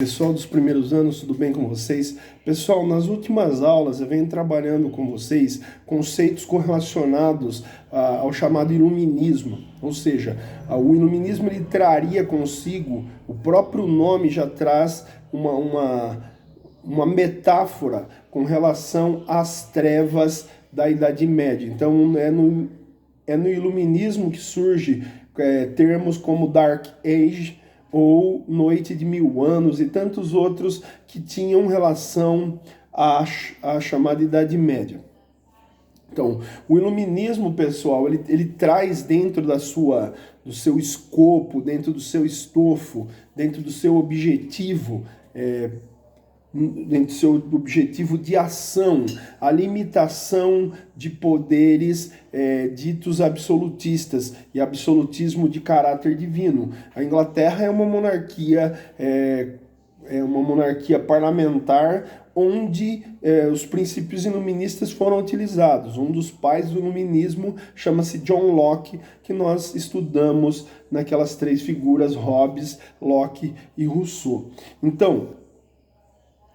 Pessoal dos primeiros anos, tudo bem com vocês? Pessoal, nas últimas aulas eu venho trabalhando com vocês conceitos correlacionados ao chamado iluminismo, ou seja, o iluminismo ele traria consigo, o próprio nome já traz uma metáfora com relação às trevas da Idade Média. Então é no iluminismo que surge termos como Dark Age, ou Noite de Mil Anos e tantos outros que tinham relação à chamada Idade Média. Então, o iluminismo, pessoal, ele traz dentro do seu escopo, dentro do seu estofo, dentro do seu objetivo, dentro do seu objetivo de ação, a limitação de poderes ditos absolutistas e absolutismo de caráter divino. A Inglaterra é uma monarquia parlamentar onde os princípios iluministas foram utilizados. Um dos pais do iluminismo chama-se John Locke, que nós estudamos naquelas três figuras, Hobbes, Locke e Rousseau. Então,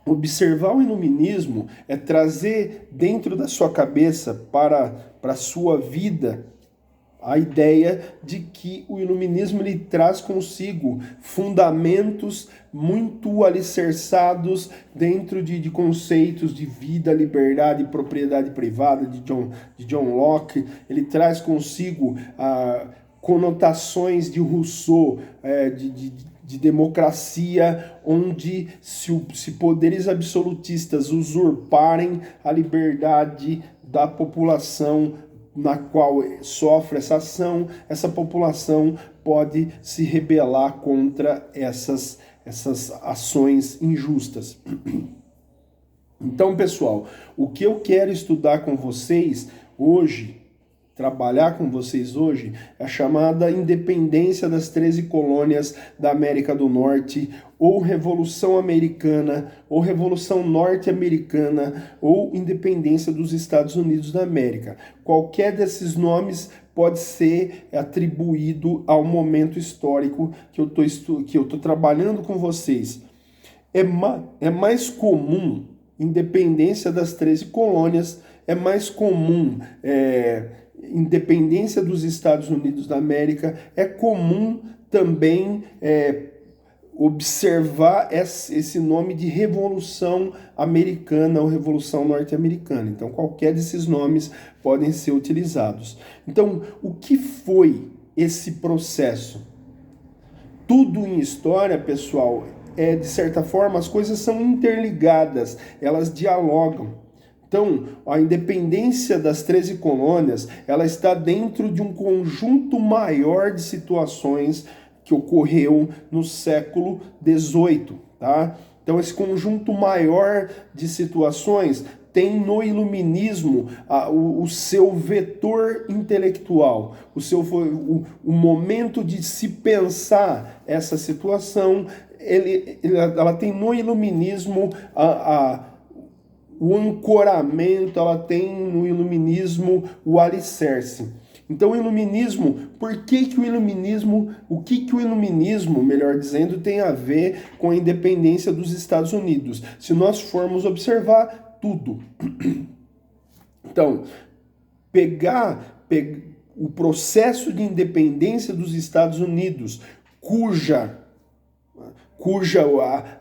observar o iluminismo é trazer dentro da sua cabeça para a sua vida a ideia de que o iluminismo ele traz consigo fundamentos muito alicerçados dentro de conceitos de vida, liberdade e propriedade privada de John Locke. Ele traz consigo conotações de Rousseau, de democracia, onde se poderes absolutistas usurparem a liberdade da população na qual sofre essa ação, essa população pode se rebelar contra essas ações injustas. Então, pessoal, o que eu quero estudar com vocês hoje, trabalhar com vocês hoje, é a chamada independência das 13 colônias da América do Norte, ou Revolução Americana, ou Revolução Norte-Americana, ou independência dos Estados Unidos da América. Qualquer desses nomes pode ser atribuído ao momento histórico que eu estou trabalhando com vocês. É mais comum, independência das 13 colônias, é mais comum independência dos Estados Unidos da América, é comum também observar esse nome de Revolução Americana ou Revolução Norte-Americana. Então, qualquer desses nomes podem ser utilizados. Então, o que foi esse processo? Tudo em história, pessoal, de certa forma, as coisas são interligadas, elas dialogam. Então, a independência das 13 colônias, ela está dentro de um conjunto maior de situações que ocorreu no século XVIII, tá? Então, esse conjunto maior de situações tem no iluminismo o seu vetor intelectual, o momento de se pensar essa situação, ela tem no iluminismo o ancoramento, ela tem no iluminismo o alicerce. Então o iluminismo, o que o iluminismo, melhor dizendo, tem a ver com a independência dos Estados Unidos? Se nós formos observar tudo. Então, pegar o processo de independência dos Estados Unidos, cuja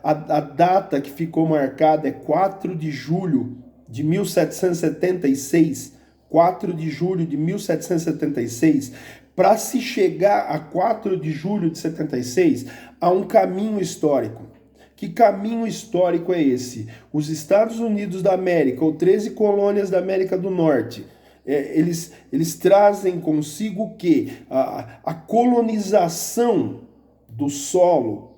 a data que ficou marcada é 4 de julho de 1776, 4 de julho de 1776, para se chegar a 4 de julho de 76, há um caminho histórico. Que caminho histórico é esse? Os Estados Unidos da América, ou 13 colônias da América do Norte, eles trazem consigo o quê? A colonização do solo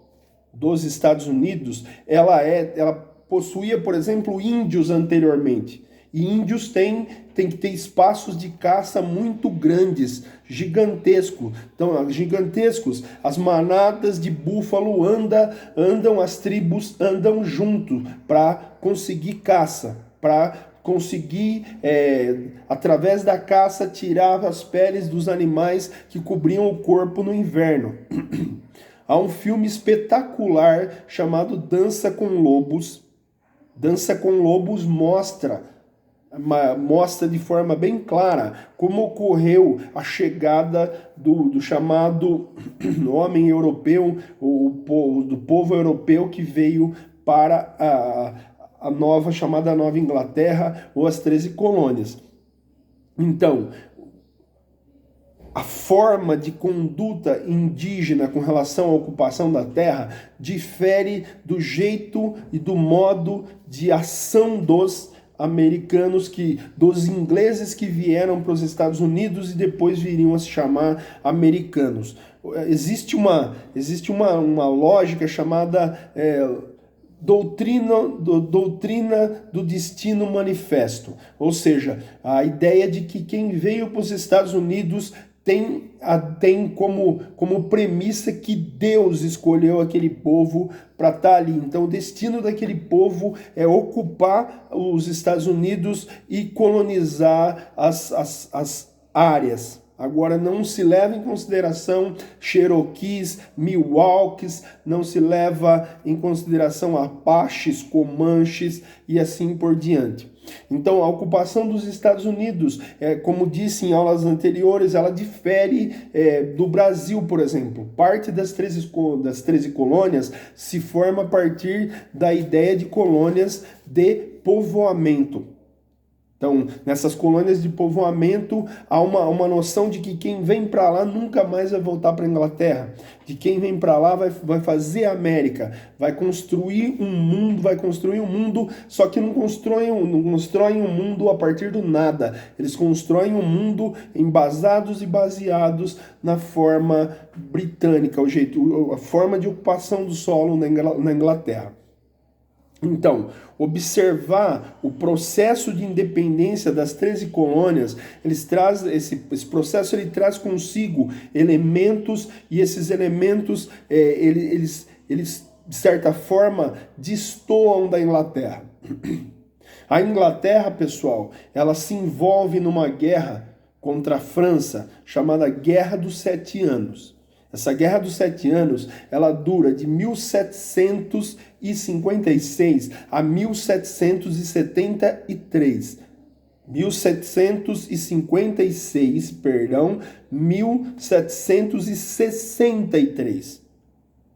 dos Estados Unidos, ela possuía, por exemplo, índios anteriormente. E índios têm que ter espaços de caça muito grandes, gigantescos. Então, gigantescos, as manadas de búfalo andam, as tribos andam junto para conseguir caça, para conseguir, através da caça, tirar as peles dos animais que cobriam o corpo no inverno. Há um filme espetacular chamado Dança com Lobos. Dança com Lobos mostra de forma bem clara como ocorreu a chegada do chamado homem europeu, do povo europeu que veio para a nova, chamada Nova Inglaterra, ou as 13 colônias. Então, a forma de conduta indígena com relação à ocupação da terra difere do jeito e do modo de ação dos americanos, dos ingleses que vieram para os Estados Unidos e depois viriam a se chamar americanos. Existe uma lógica chamada doutrina do destino manifesto, ou seja, a ideia de que quem veio para os Estados Unidos tem como premissa que Deus escolheu aquele povo para estar ali. Então o destino daquele povo é ocupar os Estados Unidos e colonizar as áreas. Agora não se leva em consideração Cherokees, Miwokes, não se leva em consideração Apaches, Comanches e assim por diante. Então a ocupação dos Estados Unidos, como disse em aulas anteriores, ela difere do Brasil, por exemplo. Parte das 13 colônias se forma a partir da ideia de colônias de povoamento. Então, nessas colônias de povoamento, há uma noção de que quem vem para lá nunca mais vai voltar para a Inglaterra. De quem vem para lá vai fazer a América, vai construir um mundo, só que não constroem um mundo a partir do nada. Eles constroem um mundo embasados e baseados na forma britânica, a forma de ocupação do solo na Inglaterra. Então, observar o processo de independência das 13 colônias, esse processo ele traz consigo elementos, e esses elementos, eles de certa forma, destoam da Inglaterra. A Inglaterra, pessoal, ela se envolve numa guerra contra a França, chamada Guerra dos 7 Anos. Essa Guerra dos 7 Anos, ela dura de 1756 a 1773. 1763,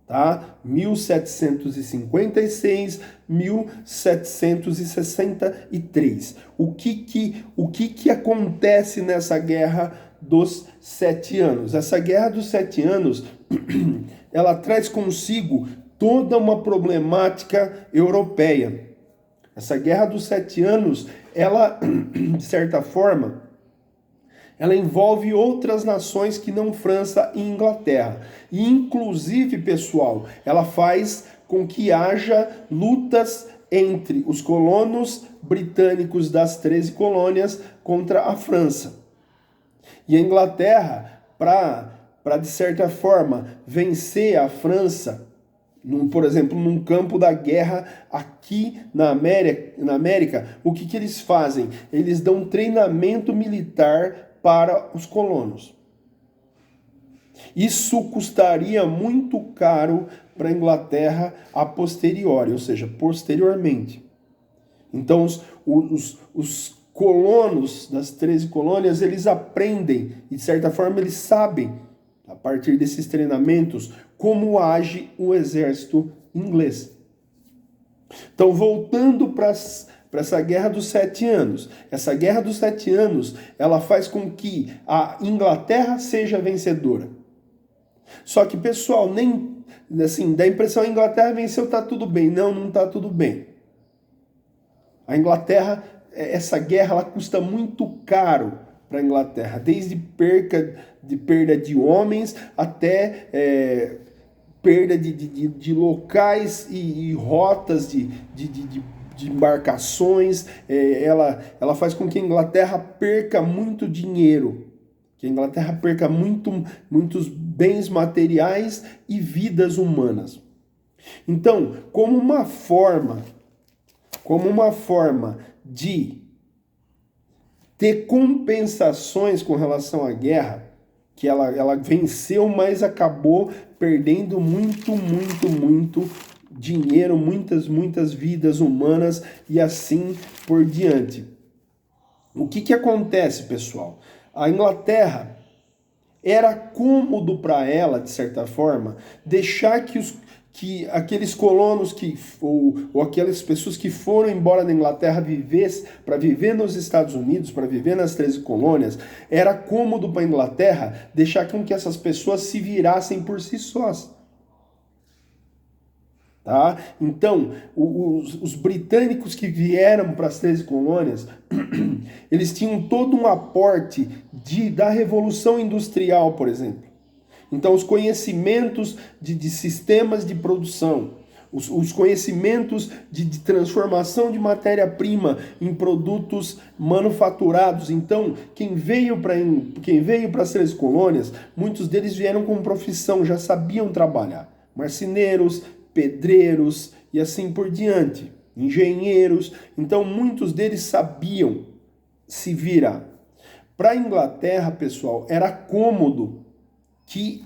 tá? 1756, 1763. O que acontece nessa Guerra dos 7 Anos? Essa Guerra dos 7 Anos, ela traz consigo toda uma problemática europeia. Essa Guerra dos 7 Anos, ela, de certa forma, ela envolve outras nações que não França e Inglaterra. E, inclusive, pessoal, ela faz com que haja lutas entre os colonos britânicos das 13 colônias contra a França. E a Inglaterra, para de certa forma, vencer a França, por exemplo, num campo da guerra aqui na América, o que eles fazem? Eles dão treinamento militar para os colonos. Isso custaria muito caro para a Inglaterra a posteriori, ou seja, posteriormente. Então, os colonos das 13 colônias, eles aprendem, e de certa forma eles sabem, a partir desses treinamentos, como age o exército inglês. Então, voltando para essa Guerra dos 7 Anos. Essa Guerra dos 7 Anos, ela faz com que a Inglaterra seja vencedora. Só que, pessoal, nem assim, dá a impressão que a Inglaterra venceu, tá tudo bem. Não, não tá tudo bem. A Inglaterra, essa guerra, ela custa muito caro para a Inglaterra, desde perda de homens até perda de locais e rotas de embarcações. Ela faz com que a Inglaterra perca muito dinheiro, que a Inglaterra perca muitos bens materiais e vidas humanas. Então, como uma forma de ter compensações com relação à guerra, que ela venceu, mas acabou perdendo muito dinheiro, muitas vidas humanas e assim por diante. O que acontece, pessoal? A Inglaterra era cômodo para ela, de certa forma, deixar que aqueles colonos ou aquelas pessoas que foram embora da Inglaterra para viver nos Estados Unidos, para viver nas 13 colônias, era cômodo para a Inglaterra deixar com que essas pessoas se virassem por si sós. Tá? Então, os britânicos que vieram para as 13 colônias, eles tinham todo um aporte da Revolução Industrial, por exemplo. Então, os conhecimentos de sistemas de produção, os conhecimentos de transformação de matéria-prima em produtos manufaturados. Então, quem veio para as 13 colônias, muitos deles vieram com profissão, já sabiam trabalhar. Marceneiros, pedreiros e assim por diante, engenheiros. Então, muitos deles sabiam se virar. Para a Inglaterra, pessoal, era cômodo que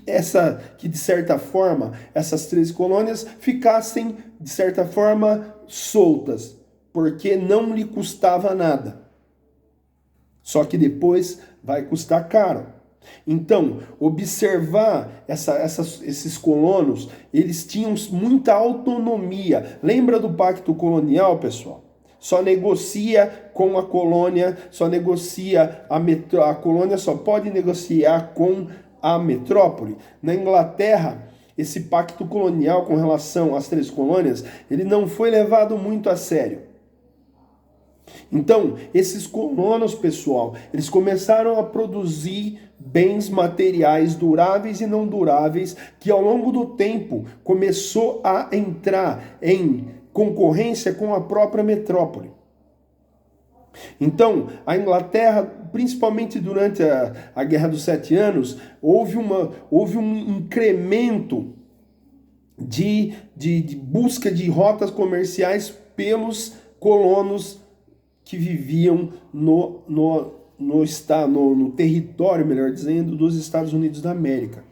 de certa forma, essas 13 colônias ficassem, de certa forma, soltas, porque não lhe custava nada. Só que depois vai custar caro. Então, observar esses colonos, eles tinham muita autonomia. Lembra do pacto colonial, pessoal? Só negocia com a colônia, a colônia só pode negociar com a metrópole. Na Inglaterra, esse pacto colonial com relação às 13 colônias, ele não foi levado muito a sério. Então, esses colonos, pessoal, eles começaram a produzir bens materiais duráveis e não duráveis, que ao longo do tempo começou a entrar em concorrência com a própria metrópole. Então, a Inglaterra, principalmente durante a Guerra dos 7 Anos, houve um incremento de busca de rotas comerciais pelos colonos que viviam no território, melhor dizendo, dos Estados Unidos da América.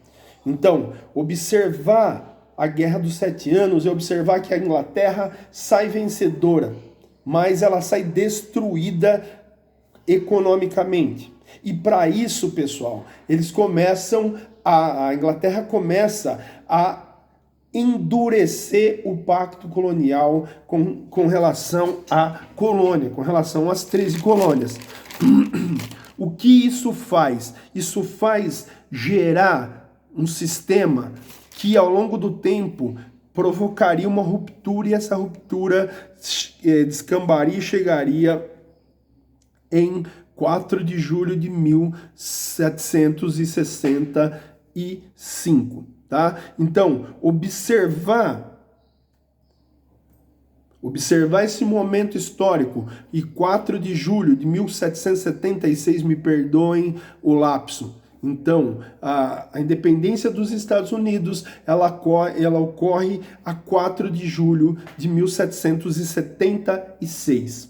Então, observar a Guerra dos 7 Anos é observar que a Inglaterra sai vencedora, mas ela sai destruída economicamente. E para isso, pessoal, a Inglaterra começa a endurecer o pacto colonial com relação à colônia, com relação às 13 colônias. O que isso faz? Isso faz gerar um sistema que ao longo do tempo provocaria uma ruptura, e essa ruptura descambaria e chegaria em 4 de julho de 1765, tá? Então, observar esse momento histórico, e 4 de julho de 1776, me perdoem o lapso. Então, a independência dos Estados Unidos, ela ocorre a 4 de julho de 1776.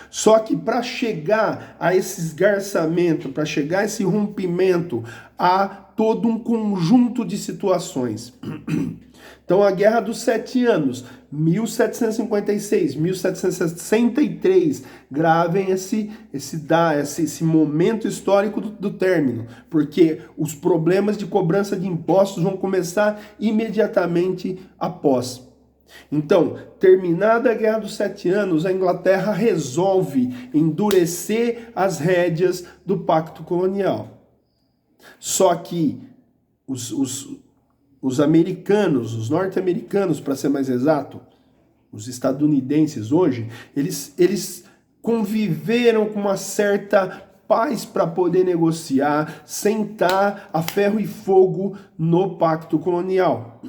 Só que para chegar a esse esgarçamento, para chegar a esse rompimento, há todo um conjunto de situações. Então, a Guerra dos 7 Anos, 1756, 1763, gravem esse momento histórico do término, porque os problemas de cobrança de impostos vão começar imediatamente após. Então, terminada a Guerra dos 7 Anos, a Inglaterra resolve endurecer as rédeas do pacto colonial. Só que os americanos, os norte-americanos, para ser mais exato, os estadunidenses hoje, eles conviveram com uma certa paz para poder negociar, sentar a ferro e fogo no pacto colonial.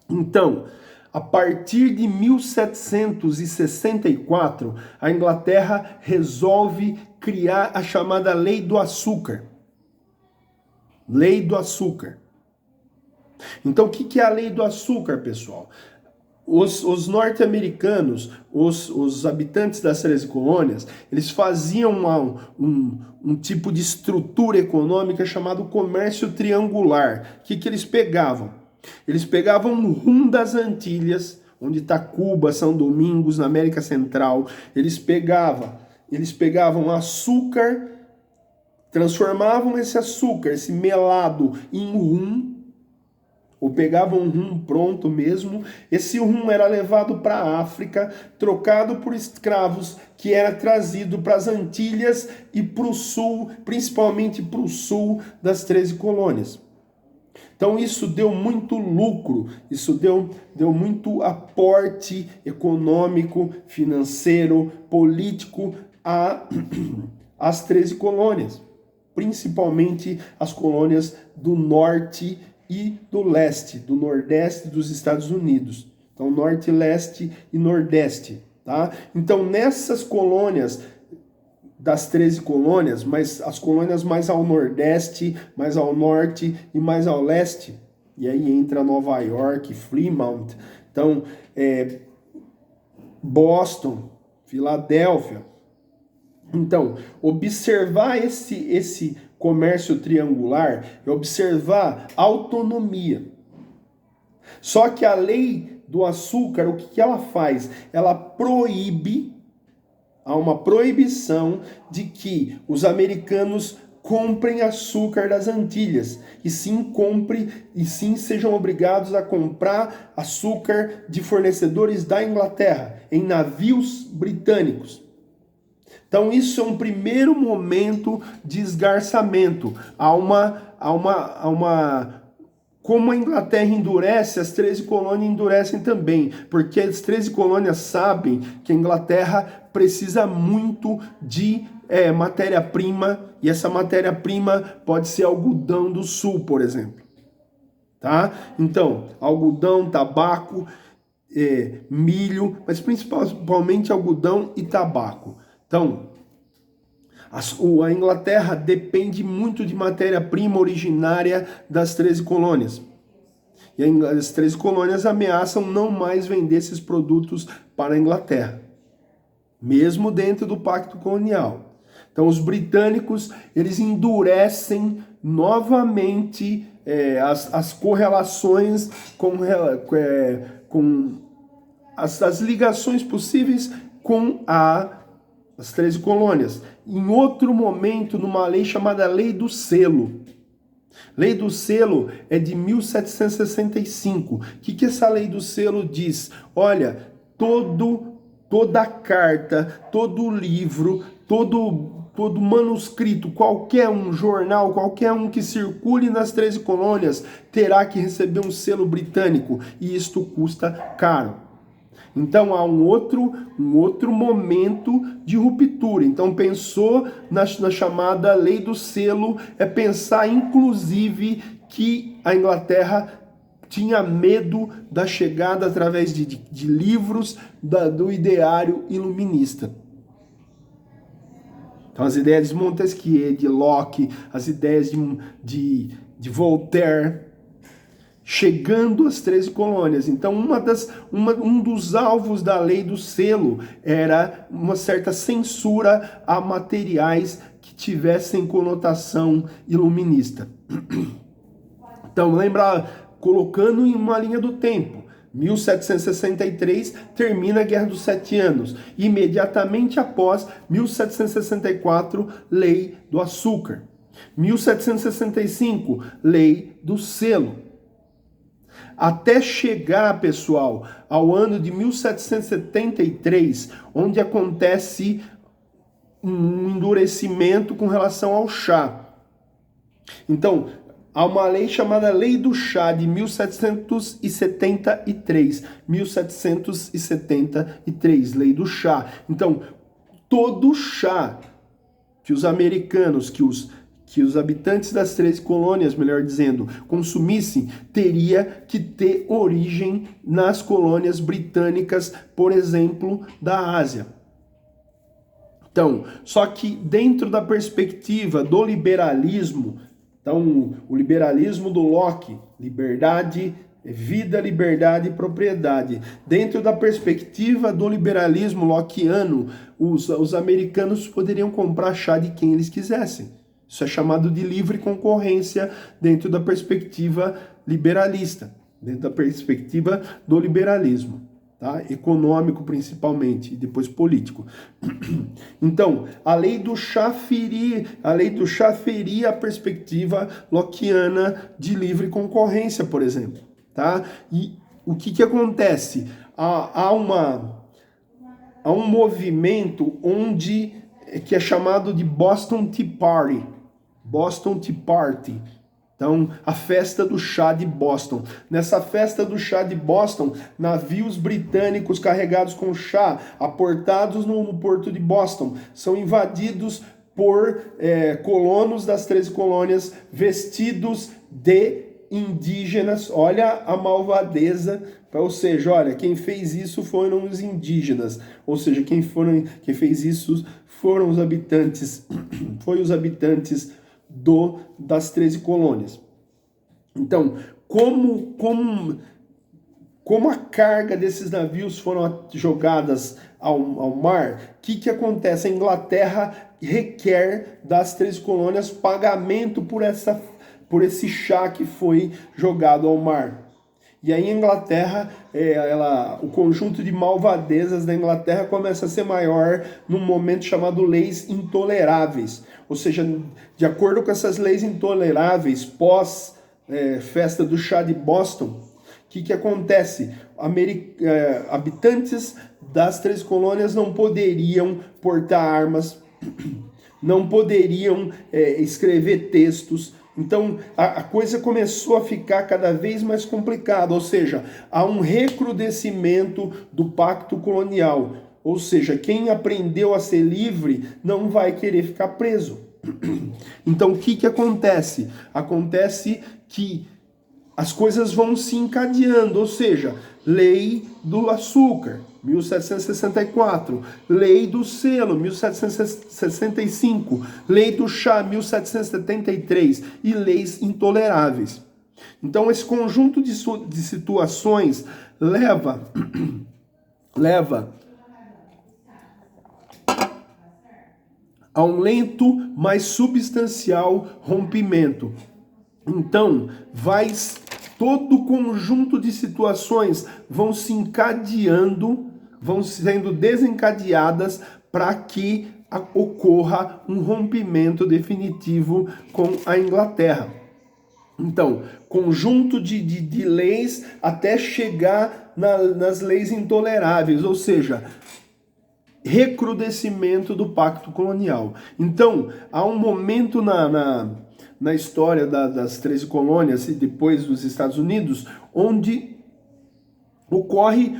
Então, a partir de 1764, a Inglaterra resolve criar a chamada Lei do Açúcar. Lei do Açúcar. Então, o que é a Lei do Açúcar, pessoal? Os norte-americanos, os habitantes das 13 colônias, eles faziam um tipo de estrutura econômica chamado comércio triangular. O que eles pegavam? Eles pegavam o rum das Antilhas, onde está Cuba, São Domingos, na América Central. Eles pegavam açúcar, transformavam esse açúcar, esse melado, em rum, ou pegavam um rum pronto mesmo. Esse rum era levado para a África, trocado por escravos, que era trazido para as Antilhas e para o sul, principalmente para o sul das 13 colônias. Então isso deu muito lucro, isso deu muito aporte econômico, financeiro, político às 13 colônias, principalmente as colônias do norte e do leste, do nordeste dos Estados Unidos. Então, norte, leste e nordeste, tá? Então, nessas colônias, das 13 colônias, mas as colônias mais ao nordeste, mais ao norte e mais ao leste, e aí entra Nova York, Fremont, então, Boston, Filadélfia. Então, observar esse comércio triangular é observar autonomia. Só que a lei do açúcar, o que ela faz? Ela proíbe, há uma proibição de que os americanos comprem açúcar das Antilhas, e sim sejam obrigados a comprar açúcar de fornecedores da Inglaterra, em navios britânicos. Então isso é um primeiro momento de esgarçamento. Como a Inglaterra endurece, as 13 colônias endurecem também, porque as 13 colônias sabem que a Inglaterra precisa muito de matéria-prima, e essa matéria-prima pode ser algodão do sul, por exemplo. Tá? Então, algodão, tabaco, milho, mas principalmente algodão e tabaco. Então, a Inglaterra depende muito de matéria-prima originária das 13 colônias. E as 13 colônias ameaçam não mais vender esses produtos para a Inglaterra, mesmo dentro do Pacto Colonial. Então, os britânicos, eles endurecem novamente as correlações com as ligações possíveis com as 13 colônias. Em outro momento, numa lei chamada Lei do Selo. Lei do Selo é de 1765. O que essa Lei do Selo diz? Olha, toda carta, todo livro, todo manuscrito, qualquer um jornal, qualquer um que circule nas 13 colônias terá que receber um selo britânico, e isto custa caro. Então há um outro momento de ruptura. Então pensou na chamada Lei do Selo, é pensar inclusive que a Inglaterra tinha medo da chegada através de livros do ideário iluminista. Então as ideias de Montesquieu, de Locke, as ideias de Voltaire, chegando às 13 colônias. Então, um dos alvos da Lei do Selo era uma certa censura a materiais que tivessem conotação iluminista. Então, lembra, colocando em uma linha do tempo, 1763 termina a Guerra dos 7 Anos. Imediatamente após, 1764, Lei do Açúcar. 1765, Lei do Selo. Até chegar, pessoal, ao ano de 1773, onde acontece um endurecimento com relação ao chá. Então, há uma lei chamada Lei do Chá, de 1773. 1773, Lei do Chá. Então, todo chá que os americanos, que os habitantes das 13 colônias, melhor dizendo, consumissem, teria que ter origem nas colônias britânicas, por exemplo, da Ásia. Então, só que dentro da perspectiva do liberalismo, então o liberalismo do Locke, liberdade, vida, liberdade e propriedade. Dentro da perspectiva do liberalismo lockeano, os americanos poderiam comprar chá de quem eles quisessem. Isso é chamado de livre concorrência dentro da perspectiva liberalista, dentro da perspectiva do liberalismo, tá? Econômico principalmente, e depois político. Então, a lei do chá feria a perspectiva lockeana de livre concorrência, por exemplo, tá? E o que acontece? Há um movimento que é chamado de Boston Tea Party. Boston Tea Party. Então, a festa do chá de Boston. Nessa festa do chá de Boston, navios britânicos carregados com chá, aportados no porto de Boston, são invadidos por colonos das 13 colônias vestidos de indígenas. Olha a malvadeza. Ou seja, olha, quem fez isso foram os indígenas. Ou seja, quem fez isso foram os habitantes, das 13 colônias. Então, como a carga desses navios foram jogadas ao mar, o que acontece? A Inglaterra requer das 13 colônias pagamento por esse chá que foi jogado ao mar. E aí a Inglaterra, o conjunto de malvadezas da Inglaterra começa a ser maior num momento chamado leis intoleráveis. Ou seja, de acordo com essas leis intoleráveis, festa do chá de Boston, o que acontece? Habitantes das 13 colônias não poderiam portar armas, não poderiam escrever textos. Então, a coisa começou a ficar cada vez mais complicada, ou seja, há um recrudescimento do pacto colonial. Ou seja, quem aprendeu a ser livre não vai querer ficar preso. Então, o que acontece? Acontece que as coisas vão se encadeando, ou seja, lei do açúcar, 1764, lei do selo, 1765, lei do chá, 1773 e leis intoleráveis. Então, esse conjunto de situações leva a um lento, mas substancial rompimento. Então, todo o conjunto de situações vão se encadeando, vão sendo desencadeadas para que ocorra um rompimento definitivo com a Inglaterra. Então, conjunto de leis até chegar nas leis intoleráveis, ou seja, recrudescimento do pacto colonial. Então, há um momento na história das 13 colônias e depois dos Estados Unidos, onde ocorre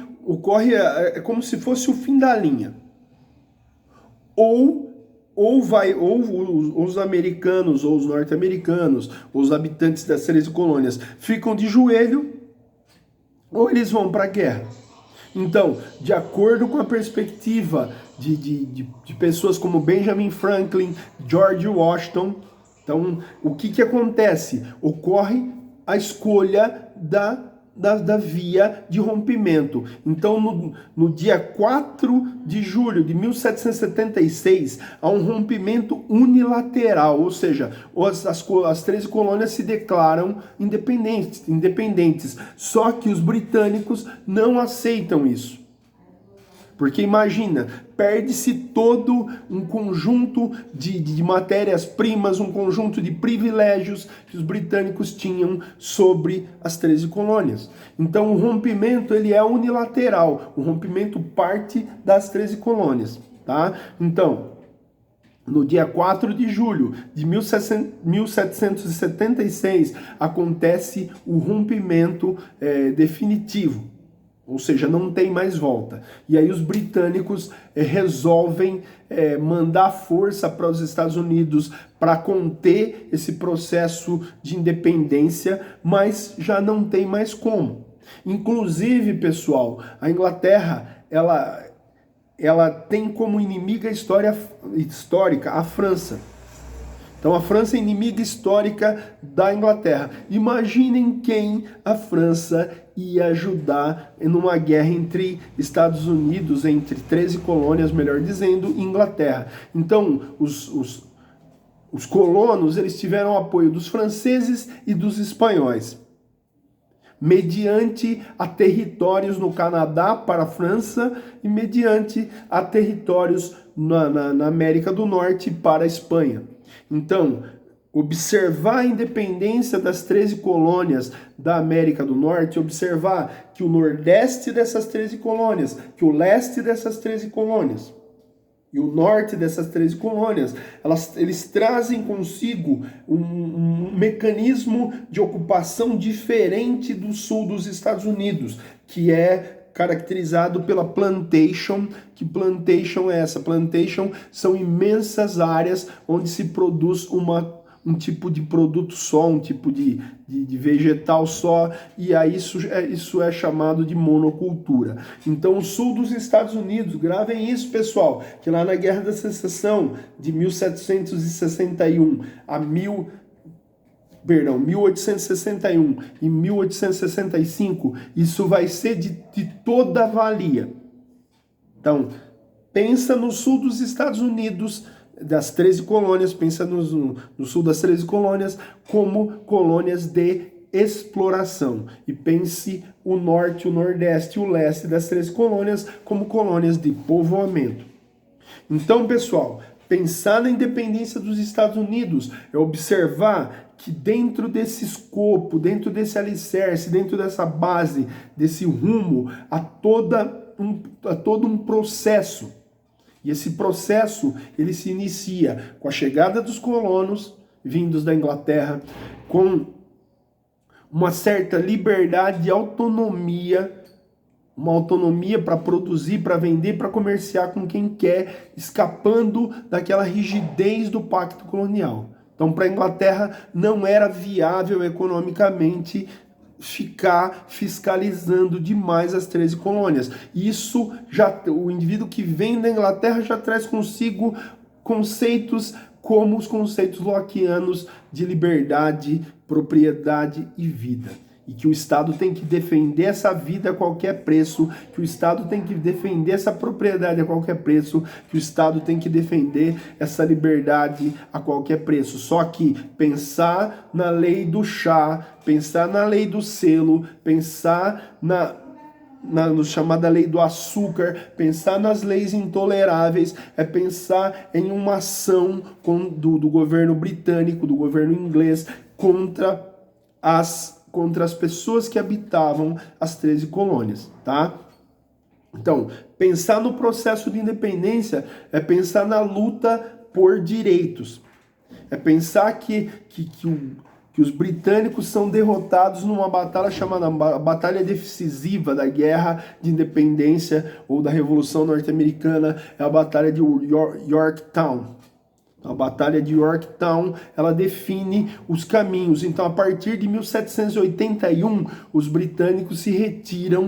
como se fosse o fim da linha. Ou os americanos, ou os norte-americanos, ou os habitantes das 13 colônias ficam de joelho, ou eles vão para a guerra. Então, de acordo com a perspectiva de pessoas como Benjamin Franklin, George Washington, então, o que acontece? Ocorre a escolha da via de rompimento. Então, no dia 4 de julho de 1776, há um rompimento unilateral, ou seja, as 13 colônias se declaram independentes. Só que os britânicos não aceitam isso. Porque imagina, perde-se todo um conjunto de matérias-primas, um conjunto de privilégios que os britânicos tinham sobre as 13 colônias. Então o rompimento ele é unilateral, o rompimento parte das 13 colônias. Tá? Então, no dia 4 de julho de 1776, acontece o rompimento definitivo. Ou seja, não tem mais volta. E aí os britânicos resolvem mandar força para os Estados Unidos para conter esse processo de independência, mas já não tem mais como. Inclusive, pessoal, a Inglaterra, ela tem como inimiga histórica a França. Então a França é inimiga histórica da Inglaterra. Imaginem quem a França ia ajudar numa guerra entre Estados Unidos, entre 13 colônias, melhor dizendo, e Inglaterra. Então os colonos, eles tiveram o apoio dos franceses e dos espanhóis, mediante a territórios no Canadá para a França e mediante a territórios na América do Norte para a Espanha. Então, observar a independência das 13 colônias da América do Norte, observar que o nordeste dessas 13 colônias, que o leste dessas 13 colônias e o norte dessas 13 colônias, eles trazem consigo um mecanismo de ocupação diferente do sul dos Estados Unidos, que é caracterizado pela plantation. Que plantation é essa? Plantation são imensas áreas onde se produz um tipo de produto só, um tipo de vegetal só, e aí isso é chamado de monocultura. Então o sul dos Estados Unidos, gravem isso, pessoal, que lá na Guerra da Secessão de 1861 a 1861 e 1865, isso vai ser de toda a valia. Então, pensa no sul dos Estados Unidos, das 13 colônias, pensa no sul das 13 colônias como colônias de exploração. E pense o norte, o nordeste e o leste das 13 colônias como colônias de povoamento. Então, pessoal, pensar na independência dos Estados Unidos é observar que dentro desse escopo, dentro desse alicerce, dentro dessa base, desse rumo, há todo um processo. E esse processo, ele se inicia com a chegada dos colonos vindos da Inglaterra, com uma certa liberdade e autonomia, uma autonomia para produzir, para vender, para comerciar com quem quer, escapando daquela rigidez do pacto colonial. Então, para a Inglaterra, não era viável economicamente ficar fiscalizando demais as 13 colônias. Isso o indivíduo que vem da Inglaterra já traz consigo conceitos como os conceitos lockeanos de liberdade, propriedade e vida. E que o Estado tem que defender essa vida a qualquer preço, que o Estado tem que defender essa propriedade a qualquer preço, que o Estado tem que defender essa liberdade a qualquer preço. Só que pensar na lei do chá, pensar na lei do selo, pensar na chamada lei do açúcar, pensar nas leis intoleráveis, é pensar em uma ação do governo britânico, do governo inglês, contra as pessoas que habitavam as 13 colônias, tá? Então, pensar no processo de independência é pensar na luta por direitos. É pensar que os britânicos são derrotados numa batalha chamada Batalha Decisiva da Guerra de Independência ou da Revolução Norte-Americana, é a Batalha de Yorktown. A Batalha de Yorktown, ela define os caminhos. Então, a partir de 1781, os britânicos se retiram